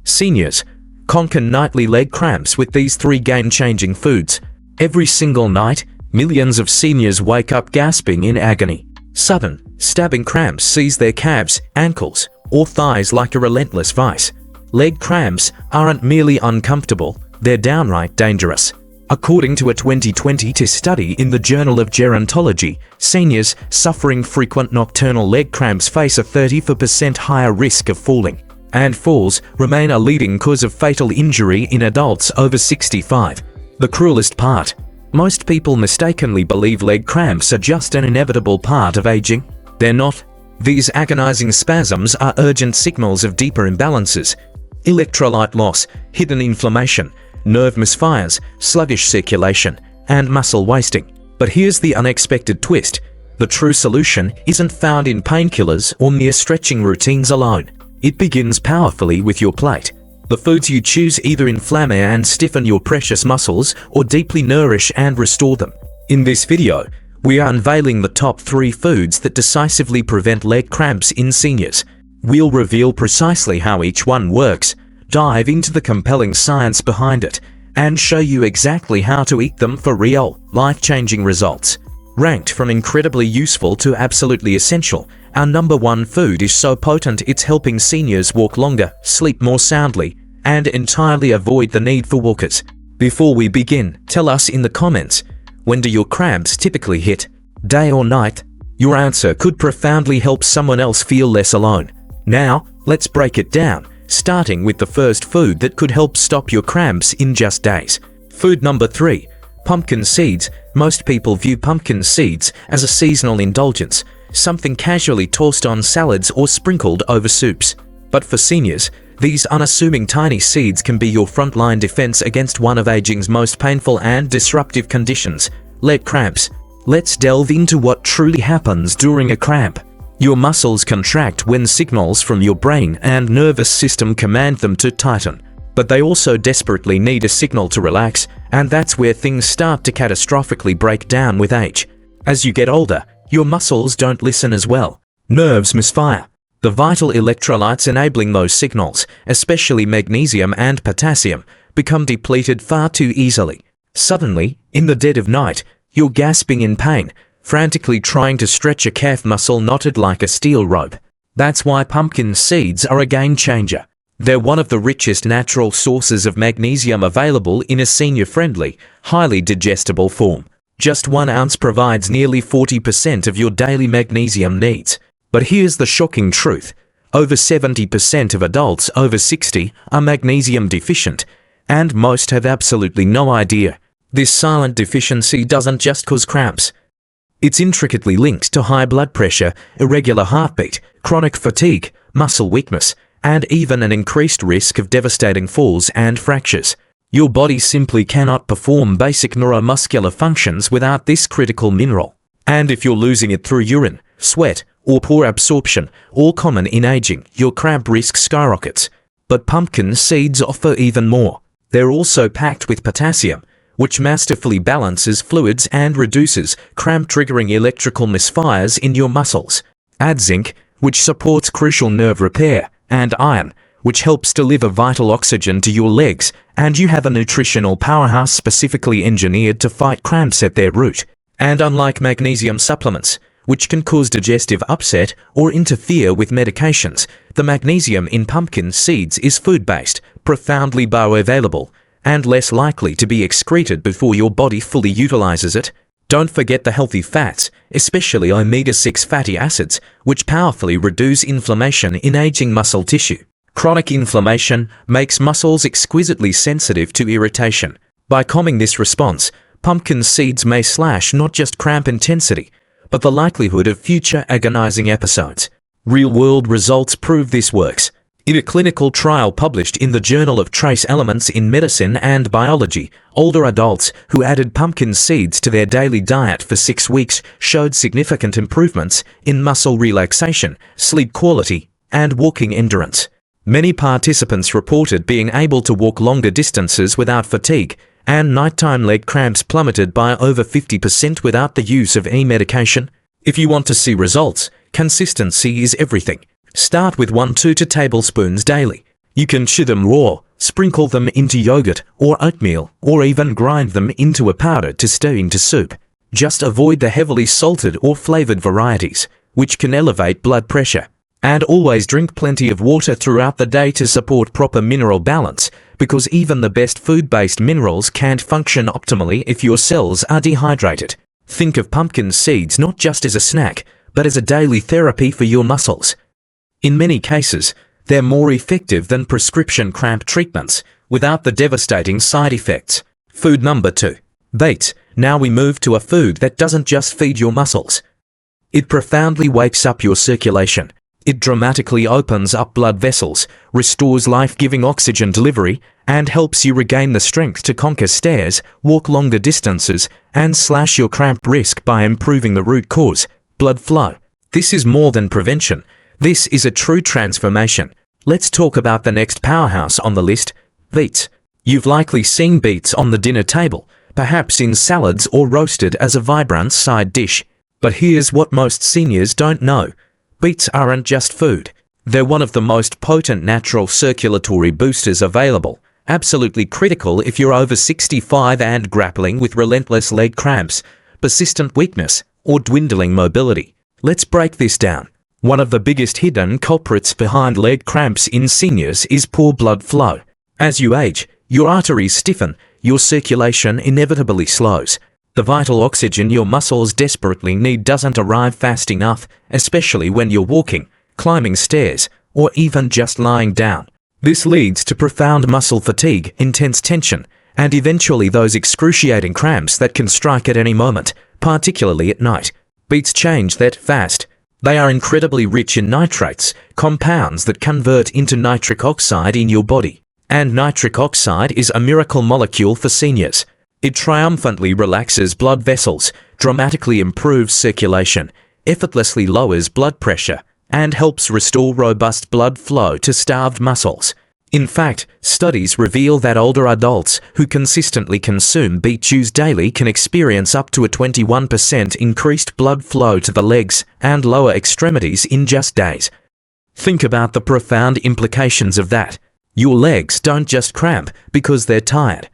Seniors, conquer nightly leg cramps with these 3 game-changing foods. Every single night, millions of seniors wake up gasping in agony. Sudden, stabbing cramps seize their calves, ankles, or thighs like a relentless vice. Leg cramps aren't merely uncomfortable, they're downright dangerous. According to a 2020 study in the Journal of Gerontology, seniors suffering frequent nocturnal leg cramps face a 34% higher risk of falling, and falls remain a leading cause of fatal injury in adults over 65. The cruelest part: most people mistakenly believe leg cramps are just an inevitable part of aging. They're not. These agonizing spasms are urgent signals of deeper imbalances: electrolyte loss, hidden inflammation, nerve misfires, sluggish circulation, and muscle wasting. But here's the unexpected twist: the true solution isn't found in painkillers or mere stretching routines alone. It begins powerfully with your plate. The foods you choose either inflame and stiffen your precious muscles or deeply nourish and restore them. In this video, we are unveiling the top 3 foods that decisively prevent leg cramps in seniors. We'll reveal precisely how each one works, dive into the compelling science behind it, and show you exactly how to eat them for real, life-changing results. Ranked from incredibly useful to absolutely essential, our number 1 food is so potent it's helping seniors walk longer, sleep more soundly, and entirely avoid the need for walkers. Before we begin, tell us in the comments, when do your cramps typically hit? Day or night? Your answer could profoundly help someone else feel less alone. Now, let's break it down, starting with the first food that could help stop your cramps in just days. Food number 3. Pumpkin seeds. Most people view pumpkin seeds as a seasonal indulgence, something casually tossed on salads or sprinkled over soups. But for seniors, these unassuming tiny seeds can be your frontline defense against one of aging's most painful and disruptive conditions, leg cramps. Let's delve into what truly happens during a cramp. Your muscles contract when signals from your brain and nervous system command them to tighten. But they also desperately need a signal to relax, and that's where things start to catastrophically break down with age. As you get older, your muscles don't listen as well. Nerves misfire. The vital electrolytes enabling those signals, especially magnesium and potassium, become depleted far too easily. Suddenly, in the dead of night, you're gasping in pain, frantically trying to stretch a calf muscle knotted like a steel rope. That's why pumpkin seeds are a game changer. They're one of the richest natural sources of magnesium available in a senior-friendly, highly digestible form. Just 1 ounce provides nearly 40% of your daily magnesium needs. But here's the shocking truth: over 70% of adults over 60 are magnesium deficient, and most have absolutely no idea. This silent deficiency doesn't just cause cramps. It's intricately linked to high blood pressure, irregular heartbeat, chronic fatigue, muscle weakness, and even an increased risk of devastating falls and fractures. Your body simply cannot perform basic neuromuscular functions without this critical mineral. And if you're losing it through urine, sweat, or poor absorption, all common in aging, your cramp risk skyrockets. But pumpkin seeds offer even more. They're also packed with potassium, which masterfully balances fluids and reduces cramp-triggering electrical misfires in your muscles. Add zinc, which supports crucial nerve repair, and iron, which helps deliver vital oxygen to your legs, and you have a nutritional powerhouse specifically engineered to fight cramps at their root. And unlike magnesium supplements, which can cause digestive upset or interfere with medications, the magnesium in pumpkin seeds is food-based, profoundly bioavailable, and less likely to be excreted before your body fully utilizes it. Don't forget the healthy fats, especially omega-6 fatty acids, which powerfully reduce inflammation in aging muscle tissue. Chronic inflammation makes muscles exquisitely sensitive to irritation. By calming this response, pumpkin seeds may slash not just cramp intensity, but the likelihood of future agonizing episodes. Real-world results prove this works. In a clinical trial published in the Journal of Trace Elements in Medicine and Biology, older adults who added pumpkin seeds to their daily diet for 6 weeks showed significant improvements in muscle relaxation, sleep quality, and walking endurance. Many participants reported being able to walk longer distances without fatigue, and nighttime leg cramps plummeted by over 50% without the use of any medication. If you want to see results, consistency is everything. Start with 1–2 tablespoons daily. You can chew them raw, sprinkle them into yogurt or oatmeal, or even grind them into a powder to stir into soup. Just avoid the heavily salted or flavored varieties, which can elevate blood pressure. And always drink plenty of water throughout the day to support proper mineral balance, because even the best food-based minerals can't function optimally if your cells are dehydrated. Think of pumpkin seeds not just as a snack, but as a daily therapy for your muscles. In many cases, they're more effective than prescription cramp treatments, without the devastating side effects. Food number 2. Beets. Now we move to a food that doesn't just feed your muscles. It profoundly wakes up your circulation. It dramatically opens up blood vessels, restores life-giving oxygen delivery, and helps you regain the strength to conquer stairs, walk longer distances, and slash your cramp risk by improving the root cause, blood flow. This is more than prevention. This is a true transformation. Let's talk about the next powerhouse on the list, beets. You've likely seen beets on the dinner table, perhaps in salads or roasted as a vibrant side dish. But here's what most seniors don't know. Beets aren't just food. They're one of the most potent natural circulatory boosters available, absolutely critical if you're over 65 and grappling with relentless leg cramps, persistent weakness, or dwindling mobility. Let's break this down. One of the biggest hidden culprits behind leg cramps in seniors is poor blood flow. As you age, your arteries stiffen, your circulation inevitably slows. The vital oxygen your muscles desperately need doesn't arrive fast enough, especially when you're walking, climbing stairs, or even just lying down. This leads to profound muscle fatigue, intense tension, and eventually those excruciating cramps that can strike at any moment, particularly at night. Beets change that fast. They are incredibly rich in nitrates, compounds that convert into nitric oxide in your body. And nitric oxide is a miracle molecule for seniors. It triumphantly relaxes blood vessels, dramatically improves circulation, effortlessly lowers blood pressure, and helps restore robust blood flow to starved muscles. In fact, studies reveal that older adults who consistently consume beet juice daily can experience up to a 21% increased blood flow to the legs and lower extremities in just days. Think about the profound implications of that. Your legs don't just cramp because they're tired.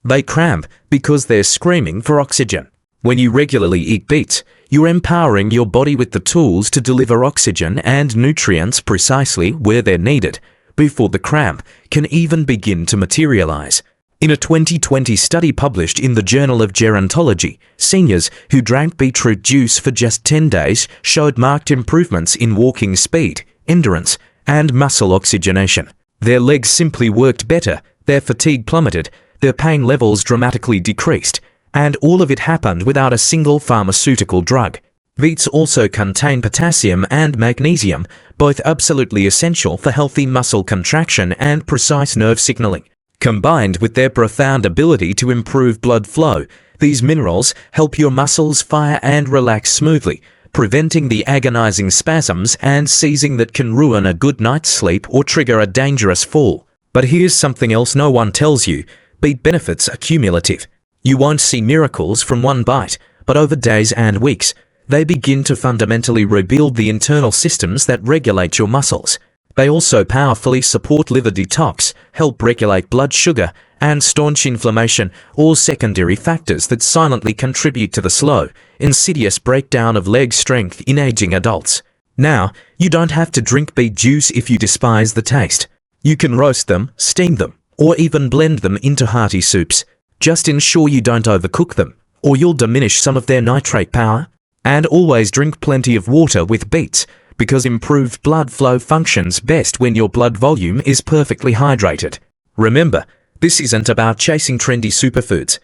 They cramp because they're screaming for oxygen. When you regularly eat beets, you're empowering your body with the tools to deliver oxygen and nutrients precisely where they're needed, before the cramp can even begin to materialize. In a 2020 study published in the Journal of Gerontology, seniors who drank beetroot juice for just 10 days showed marked improvements in walking speed, endurance, and muscle oxygenation. Their legs simply worked better, their fatigue plummeted, their pain levels dramatically decreased, and all of it happened without a single pharmaceutical drug. Beets also contain potassium and magnesium, both absolutely essential for healthy muscle contraction and precise nerve signaling. Combined with their profound ability to improve blood flow, these minerals help your muscles fire and relax smoothly, preventing the agonizing spasms and seizing that can ruin a good night's sleep or trigger a dangerous fall. But here's something else no one tells you. Beet benefits are cumulative. You won't see miracles from one bite, but over days and weeks, they begin to fundamentally rebuild the internal systems that regulate your muscles. They also powerfully support liver detox, help regulate blood sugar, and staunch inflammation, all secondary factors that silently contribute to the slow, insidious breakdown of leg strength in aging adults. Now, you don't have to drink beet juice if you despise the taste. You can roast them, steam them, or even blend them into hearty soups. Just ensure you don't overcook them, or you'll diminish some of their nitrate power. And always drink plenty of water with beets, because improved blood flow functions best when your blood volume is perfectly hydrated. Remember, this isn't about chasing trendy superfoods.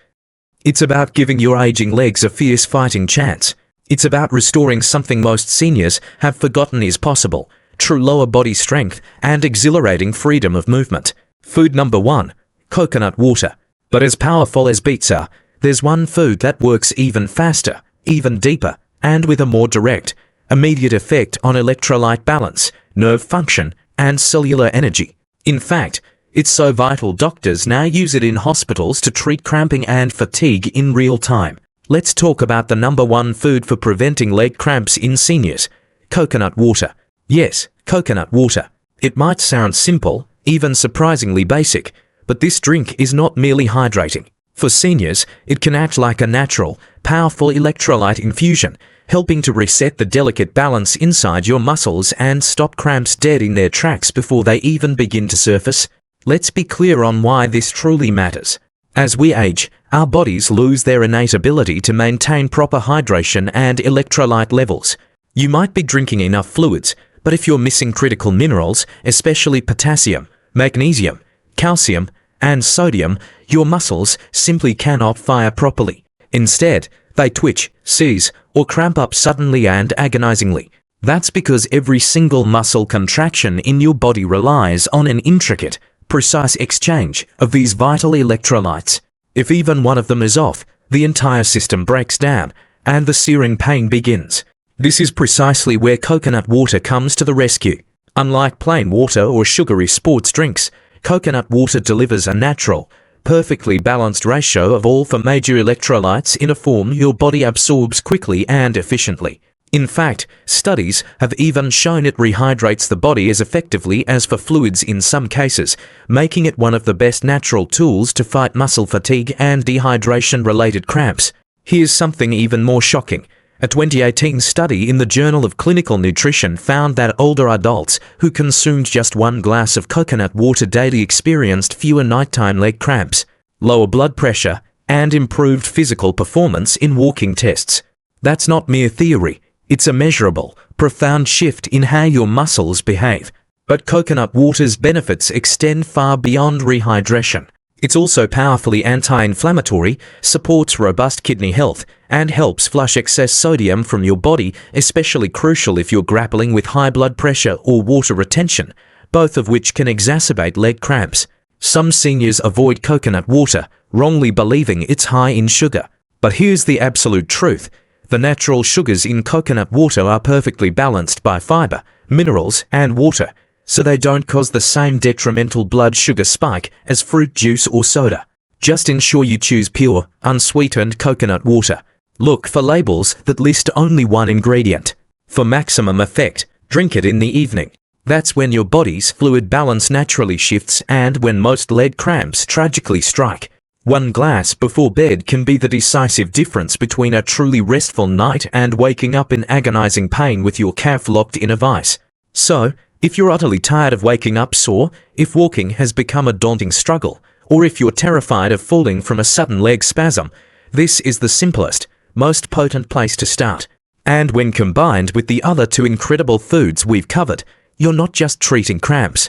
It's about giving your aging legs a fierce fighting chance. It's about restoring something most seniors have forgotten is possible: true lower body strength and exhilarating freedom of movement. Food number 1, coconut water. But as powerful as beets are, there's one food that works even faster, even deeper, and with a more direct, immediate effect on electrolyte balance, nerve function, and cellular energy. In fact, it's so vital doctors now use it in hospitals to treat cramping and fatigue in real time. Let's talk about the number 1 food for preventing leg cramps in seniors: coconut water. Yes, coconut water. It might sound simple, even surprisingly basic, but this drink is not merely hydrating. For seniors, it can act like a natural, powerful electrolyte infusion, helping to reset the delicate balance inside your muscles and stop cramps dead in their tracks before they even begin to surface. Let's be clear on why this truly matters. As we age, our bodies lose their innate ability to maintain proper hydration and electrolyte levels. You might be drinking enough fluids, but if you're missing critical minerals, especially potassium, magnesium, calcium, and sodium, your muscles simply cannot fire properly. Instead, they twitch, seize, or cramp up suddenly and agonizingly. That's because every single muscle contraction in your body relies on an intricate, precise exchange of these vital electrolytes. If even one of them is off, the entire system breaks down, and the searing pain begins. This is precisely where coconut water comes to the rescue. Unlike plain water or sugary sports drinks, coconut water delivers a natural, perfectly balanced ratio of all 4 major electrolytes in a form your body absorbs quickly and efficiently. In fact, studies have even shown it rehydrates the body as effectively as for fluids in some cases, making it one of the best natural tools to fight muscle fatigue and dehydration-related cramps. Here's something even more shocking. A 2018 study in the Journal of Clinical Nutrition found that older adults who consumed just 1 glass of coconut water daily experienced fewer nighttime leg cramps, lower blood pressure, and improved physical performance in walking tests. That's not mere theory. It's a measurable, profound shift in how your muscles behave. But coconut water's benefits extend far beyond rehydration. It's also powerfully anti-inflammatory, supports robust kidney health, and helps flush excess sodium from your body, especially crucial if you're grappling with high blood pressure or water retention, both of which can exacerbate leg cramps. Some seniors avoid coconut water, wrongly believing it's high in sugar. But here's the absolute truth. The natural sugars in coconut water are perfectly balanced by fiber, minerals, and water, so they don't cause the same detrimental blood sugar spike as fruit juice or soda. Just ensure you choose pure, unsweetened coconut water. Look for labels that list only 1 ingredient. For maximum effect, drink it in the evening. That's when your body's fluid balance naturally shifts and when most leg cramps tragically strike. 1 glass before bed can be the decisive difference between a truly restful night and waking up in agonizing pain with your calf locked in a vice. So, if you're utterly tired of waking up sore, if walking has become a daunting struggle, or if you're terrified of falling from a sudden leg spasm, this is the simplest, most potent place to start. And when combined with the other 2 incredible foods we've covered, you're not just treating cramps.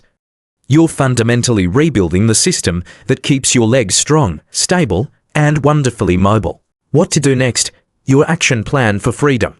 You're fundamentally rebuilding the system that keeps your legs strong, stable, and wonderfully mobile. What to do next? Your action plan for freedom.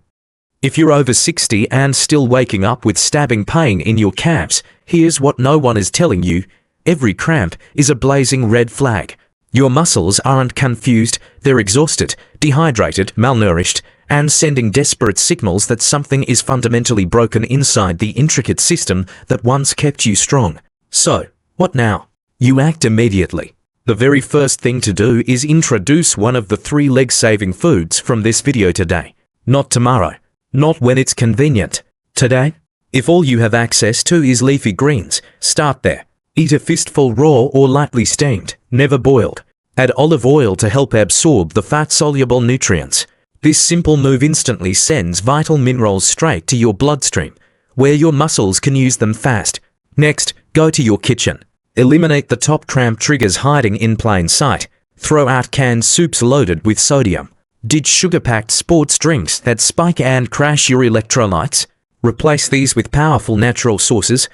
If you're over 60 and still waking up with stabbing pain in your calves, here's what no one is telling you. Every cramp is a blazing red flag. Your muscles aren't confused, they're exhausted, dehydrated, malnourished, and sending desperate signals that something is fundamentally broken inside the intricate system that once kept you strong. So, what now? You act immediately. The very first thing to do is introduce one of the 3 leg-saving foods from this video today. Not tomorrow. Not when it's convenient. Today? If all you have access to is leafy greens, start there. Eat a fistful raw or lightly steamed, never boiled. Add olive oil to help absorb the fat-soluble nutrients. This simple move instantly sends vital minerals straight to your bloodstream, where your muscles can use them fast. Next, go to your kitchen. Eliminate the top cramp triggers hiding in plain sight. Throw out canned soups loaded with sodium. Ditch sugar-packed sports drinks that spike and crash your electrolytes. Replace these with powerful natural sources: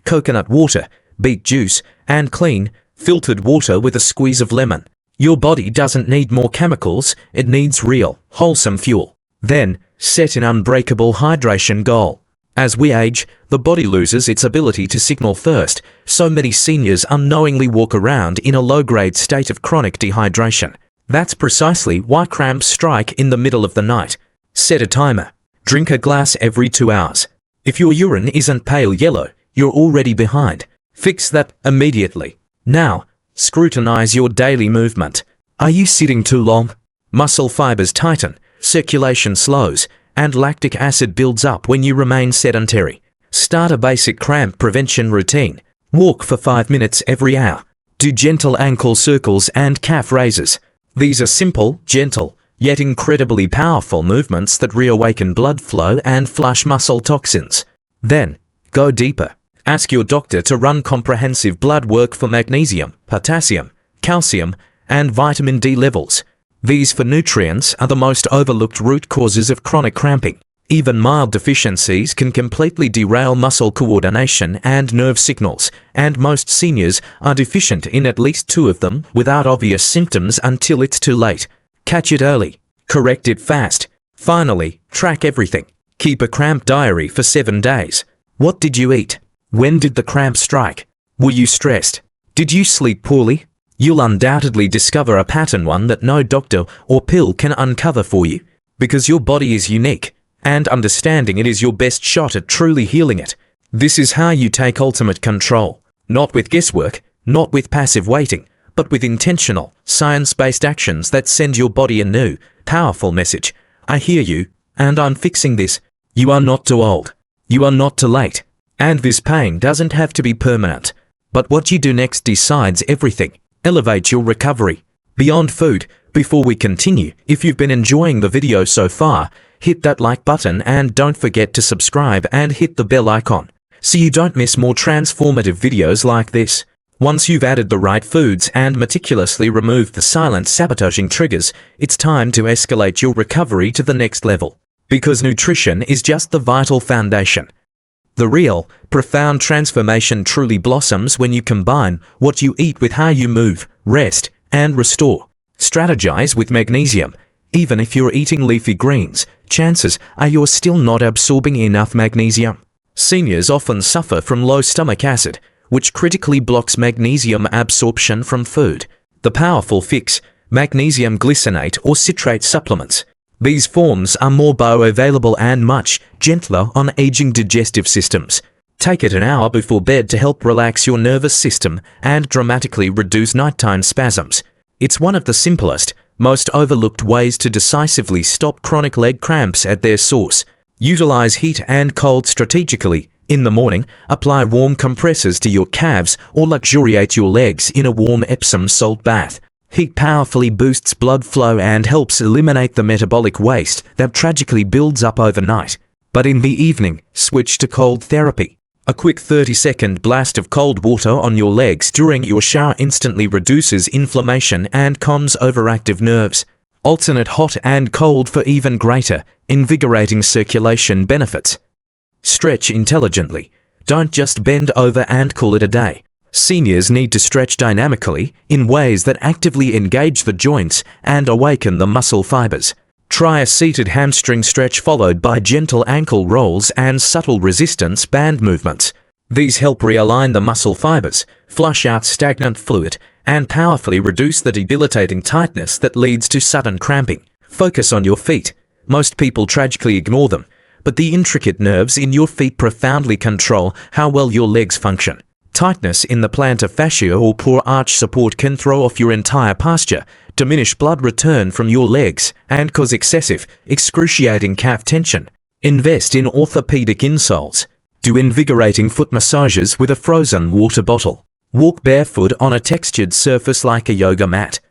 coconut water, beet juice, and clean, filtered water with a squeeze of lemon. Your body doesn't need more chemicals, it needs real, wholesome fuel. Then, set an unbreakable hydration goal. As we age, the body loses its ability to signal thirst, so many seniors unknowingly walk around in a low-grade state of chronic dehydration. That's precisely why cramps strike in the middle of the night. Set a timer. Drink a glass every 2 hours. If your urine isn't pale yellow, you're already behind. Fix that immediately. Now, scrutinize your daily movement. Are you sitting too long? Muscle fibers tighten, circulation slows, and lactic acid builds up when you remain sedentary. Start a basic cramp prevention routine. Walk for 5 minutes every hour. Do gentle ankle circles and calf raises. These are simple, gentle, yet incredibly powerful movements that reawaken blood flow and flush muscle toxins. Then, go deeper. Ask your doctor to run comprehensive blood work for magnesium, potassium, calcium, and vitamin D levels. These phytonutrients are the most overlooked root causes of chronic cramping. Even mild deficiencies can completely derail muscle coordination and nerve signals, and most seniors are deficient in at least 2 of them without obvious symptoms until it's too late. Catch it early. Correct it fast. Finally, track everything. Keep a cramp diary for 7 days. What did you eat? When did the cramp strike? Were you stressed? Did you sleep poorly? You'll undoubtedly discover a pattern, one that no doctor or pill can uncover for you. Because your body is unique, and understanding it is your best shot at truly healing it. This is how you take ultimate control. Not with guesswork, not with passive waiting, but with intentional, science-based actions that send your body a new, powerful message. I hear you, and I'm fixing this. You are not too old. You are not too late. And this pain doesn't have to be permanent. But what you do next decides everything. Elevate your recovery. Beyond food, before we continue, if you've been enjoying the video so far, hit that like button and don't forget to subscribe and hit the bell icon, so you don't miss more transformative videos like this. Once you've added the right foods and meticulously removed the silent sabotaging triggers, it's time to escalate your recovery to the next level. Because nutrition is just the vital foundation. The real, profound transformation truly blossoms when you combine what you eat with how you move, rest, and restore. Strategize with magnesium. Even if you're eating leafy greens, chances are you're still not absorbing enough magnesium. Seniors often suffer from low stomach acid, which critically blocks magnesium absorption from food. The powerful fix: magnesium glycinate or citrate supplements. These forms are more bioavailable and much gentler on aging digestive systems. Take it an hour before bed to help relax your nervous system and dramatically reduce nighttime spasms. It's one of the simplest, most overlooked ways to decisively stop chronic leg cramps at their source. Utilize heat and cold strategically. In the morning, apply warm compresses to your calves or luxuriate your legs in a warm Epsom salt bath. Heat powerfully boosts blood flow and helps eliminate the metabolic waste that tragically builds up overnight. But in the evening, switch to cold therapy. A quick 30-second blast of cold water on your legs during your shower instantly reduces inflammation and calms overactive nerves. Alternate hot and cold for even greater, invigorating circulation benefits. Stretch intelligently. Don't just bend over and call it a day. Seniors need to stretch dynamically in ways that actively engage the joints and awaken the muscle fibers. Try a seated hamstring stretch followed by gentle ankle rolls and subtle resistance band movements. These help realign the muscle fibers, flush out stagnant fluid, and powerfully reduce the debilitating tightness that leads to sudden cramping. Focus on your feet. Most people tragically ignore them, but the intricate nerves in your feet profoundly control how well your legs function. Tightness in the plantar fascia or poor arch support can throw off your entire posture, diminish blood return from your legs, and cause excessive, excruciating calf tension. Invest in orthopedic insoles. Do invigorating foot massages with a frozen water bottle. Walk barefoot on a textured surface like a yoga mat.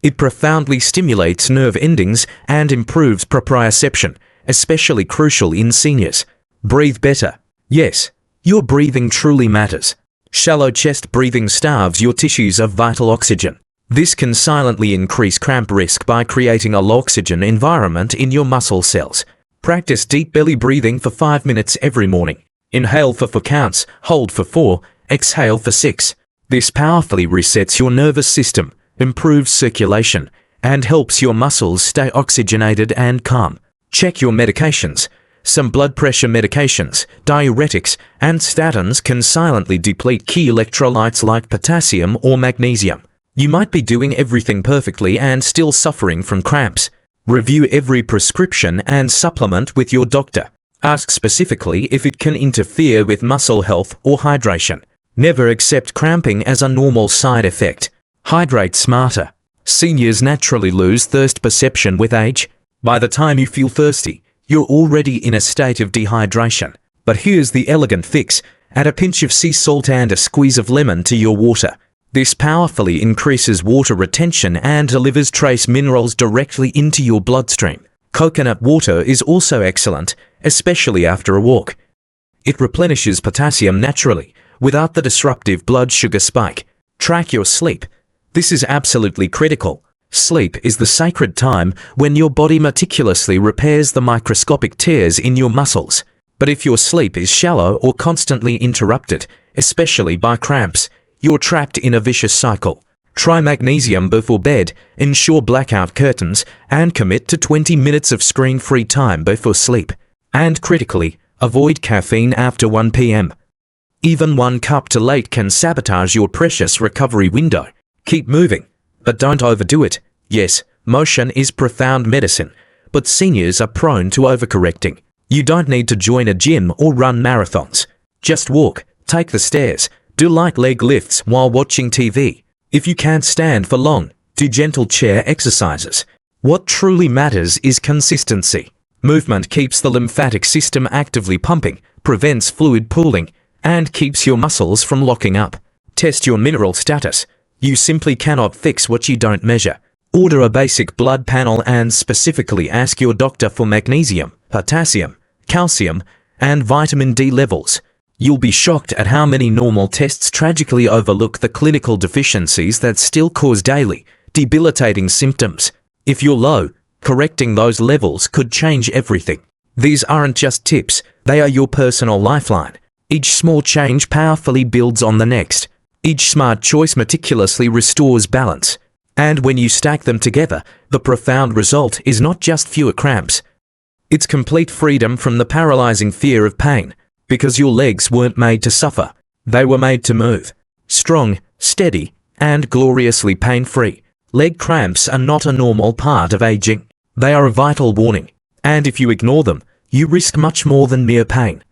It profoundly stimulates nerve endings and improves proprioception, especially crucial in seniors. Breathe better. Yes, your breathing truly matters. Shallow chest breathing starves your tissues of vital oxygen. This can silently increase cramp risk by creating a low oxygen environment in your muscle cells. Practice deep belly breathing for 5 minutes every morning. Inhale for 4 counts, hold for 4, exhale for 6. This powerfully resets your nervous system, improves circulation, and helps your muscles stay oxygenated and calm. Check your medications. Some blood pressure medications, diuretics, and statins can silently deplete key electrolytes like potassium or magnesium. You might be doing everything perfectly and still suffering from cramps. Review every prescription and supplement with your doctor. Ask specifically if it can interfere with muscle health or hydration. Never accept cramping as a normal side effect. Hydrate smarter. Seniors naturally lose thirst perception with age. By the time you feel thirsty, you're already in a state of dehydration. But here's the elegant fix. Add a pinch of sea salt and a squeeze of lemon to your water. This powerfully increases water retention and delivers trace minerals directly into your bloodstream. Coconut water is also excellent, especially after a walk. It replenishes potassium naturally, without the disruptive blood sugar spike. Track your sleep. This is absolutely critical. Sleep is the sacred time when your body meticulously repairs the microscopic tears in your muscles. But if your sleep is shallow or constantly interrupted, especially by cramps, you're trapped in a vicious cycle. Try magnesium before bed, ensure blackout curtains, and commit to 20 minutes of screen-free time before sleep. And critically, avoid caffeine after 1 p.m. Even 1 cup too late can sabotage your precious recovery window. Keep moving, but don't overdo it. Yes, motion is profound medicine, but seniors are prone to overcorrecting. You don't need to join a gym or run marathons. Just walk, take the stairs, do light leg lifts while watching TV. If you can't stand for long, do gentle chair exercises. What truly matters is consistency. Movement keeps the lymphatic system actively pumping, prevents fluid pooling, and keeps your muscles from locking up. Test your mineral status. You simply cannot fix what you don't measure. Order a basic blood panel and specifically ask your doctor for magnesium, potassium, calcium, and vitamin D levels. You'll be shocked at how many normal tests tragically overlook the clinical deficiencies that still cause daily, debilitating symptoms. If you're low, correcting those levels could change everything. These aren't just tips, they are your personal lifeline. Each small change powerfully builds on the next. Each smart choice meticulously restores balance. And when you stack them together, the profound result is not just fewer cramps. It's complete freedom from the paralyzing fear of pain. Because your legs weren't made to suffer. They were made to move. Strong, steady, and gloriously pain-free. Leg cramps are not a normal part of aging. They are a vital warning. And if you ignore them, you risk much more than mere pain.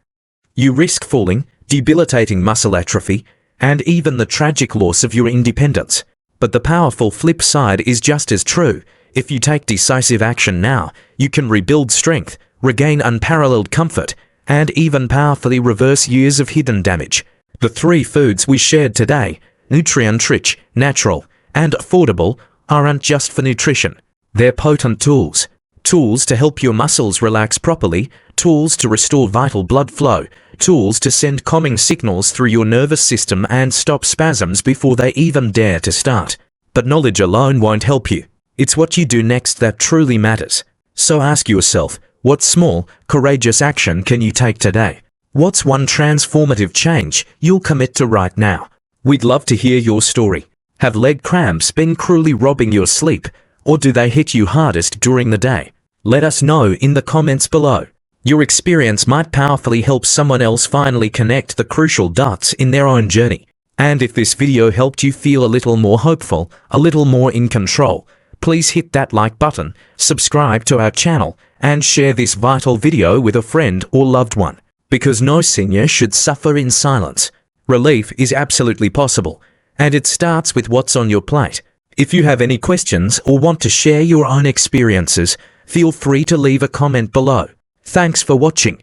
You risk falling, debilitating muscle atrophy, and even the tragic loss of your independence. But the powerful flip side is just as true. If you take decisive action now, you can rebuild strength, regain unparalleled comfort, and even powerfully reverse years of hidden damage. The 3 foods we shared today, nutrient-rich, natural, and affordable, aren't just for nutrition. They're potent tools. Tools to help your muscles relax properly, tools to restore vital blood flow, tools to send calming signals through your nervous system and stop spasms before they even dare to start. But knowledge alone won't help you. It's what you do next that truly matters. So ask yourself, what small, courageous action can you take today? What's one transformative change you'll commit to right now? We'd love to hear your story. Have leg cramps been cruelly robbing your sleep, or do they hit you hardest during the day? Let us know in the comments below. Your experience might powerfully help someone else finally connect the crucial dots in their own journey. And if this video helped you feel a little more hopeful, a little more in control, please hit that like button, subscribe to our channel, and share this vital video with a friend or loved one. Because no senior should suffer in silence. Relief is absolutely possible, and it starts with what's on your plate. If you have any questions or want to share your own experiences, feel free to leave a comment below. Thanks for watching.